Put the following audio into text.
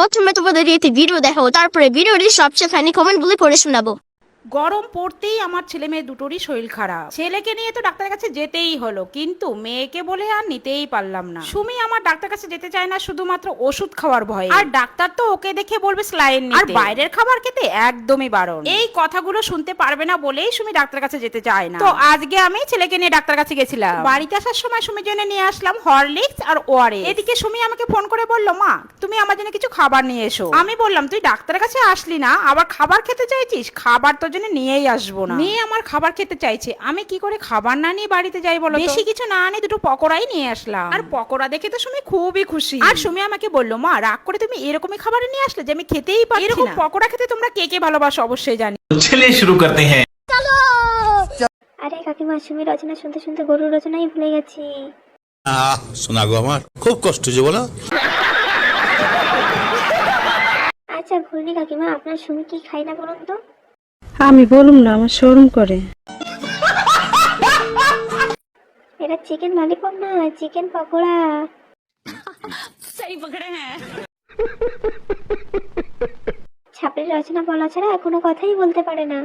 প্রথমে তোমাদের একটি ভিডিও দেখাবো, তারপরে ভিডিওটি সবচেয়ে ফানি কমেন্ট গুলি পড়ে শোনাবো। গরম পড়তেই আমার ছেলে মেয়ে দুটোরই শরীর খারাপ। ছেলেকে নিয়ে তো ডাক্তারের কাছে যেতেই হলো, কিন্তু মেয়েকে বলে আর নিতেই পারলাম না। সুমি আমার ডাক্তার কাছে যেতে চায় না শুধুমাত্র ওষুধ খাওয়ার ভয়ে, আর ডাক্তার তো ওকে দেখে বলবে স্লাইন নিতে, আর বাইরের খাবার খেতে একদমই বারণ। এই কথাগুলো শুনতে পারবে না বলেই সুমি ডাক্তার কাছে যেতে চায় না। তো আজকে আমি ছেলেকে নিয়ে ডাক্তার কাছে গেছিলাম। বাড়িতে আসার সময় সুমির জন্য নিয়ে আসলাম হরলিক্স আর ওআরএস। এদিকে সুমি আমাকে ফোন করে বলল, মা তুমি আমার জন্য কিছু খাবার নিয়ে এসো। আমি বললাম, তুই ডাক্তারের কাছে আসলি না, আবার খাবার খেতে চাইছিস? খাবার তো জন্য নিয়েই আসবো না। মেয়ে আমার খাবার খেতে চাইছে, আমি কি করে খাবার না নিয়ে বাড়িতে যাই বলো? বেশি কিছু না আনে দুটো পকোড়াই নিয়ে আসলাম, আর পকোড়া দেখে তো সুমি খুবই খুশি। আর সুমি আমাকে বললো, মা রাগ করে তুমি এরকমই খাবার নিয়ে আসলে যে আমি খেতেই পারছি না। এরকম পকোড়া খেতে তোমরা কে কে ভালোবাসো অবশ্যই জানি। चलिए शुरू करते हैं। আরে কাকিমা, সুমি রচনা শুনতে শুনতে গরুর রচনাই ভুলে গেছি। শোনা গো, আমার খুব কষ্ট হচ্ছে বলো। আচ্ছা ঘুরনি কাকিমা, আপনার সুমি কি খাই না বলুন তো? আমি বলুম না, আমার শরম করে। এটা চিকেন ললিপপ না, চিকেন পকোড়া। ছাপড়ির রচনা বলা ছাড়া কোনো কথাই বলতে পারে না।